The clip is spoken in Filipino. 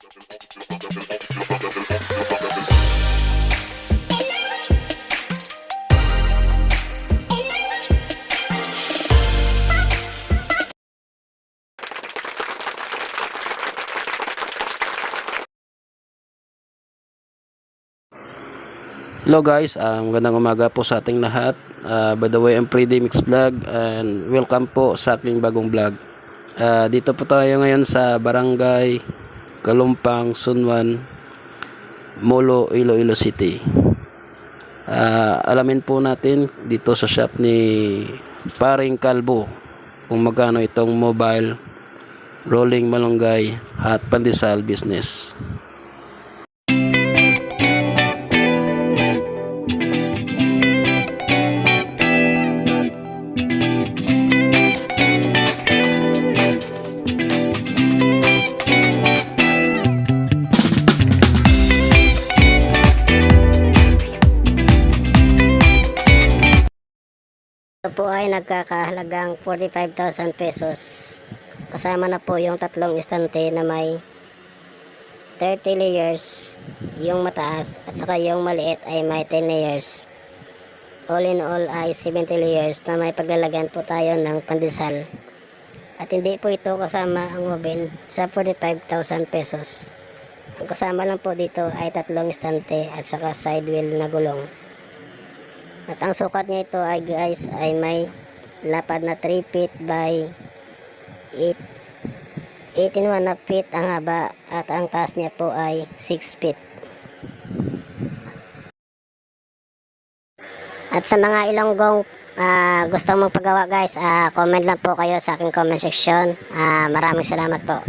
Hello guys, magandang umaga po sa ating lahat. By the way, I'm Freddy Mix Vlog and welcome po sa aking bagong vlog. Dito po tayo ngayon sa Barangay Kalumpang, Sunwan, Molo, Iloilo City. Alamin po natin dito sa shop ni Paring Kalbo kung magkano itong mobile rolling malunggay at pandesal business. Ito po ay nagkakahalagang 45,000 pesos. Kasama na po yung tatlong istante na may 30 layers, yung mataas at saka yung maliit ay may 10 layers. All in all ay 70 layers na may paglalagyan po tayo ng pandesal. At hindi po ito kasama ang oven sa 45,000 pesos. Ang kasama lang po dito ay tatlong istante at saka side wheel na gulong. At ang sukat niya ito ay guys ay may lapad na 3 feet by 18.1 feet ang haba at ang taas niya po ay 6 feet. At sa mga Ilonggong gustong magpagawa guys, comment lang po kayo sa aking comment section. Maraming salamat po.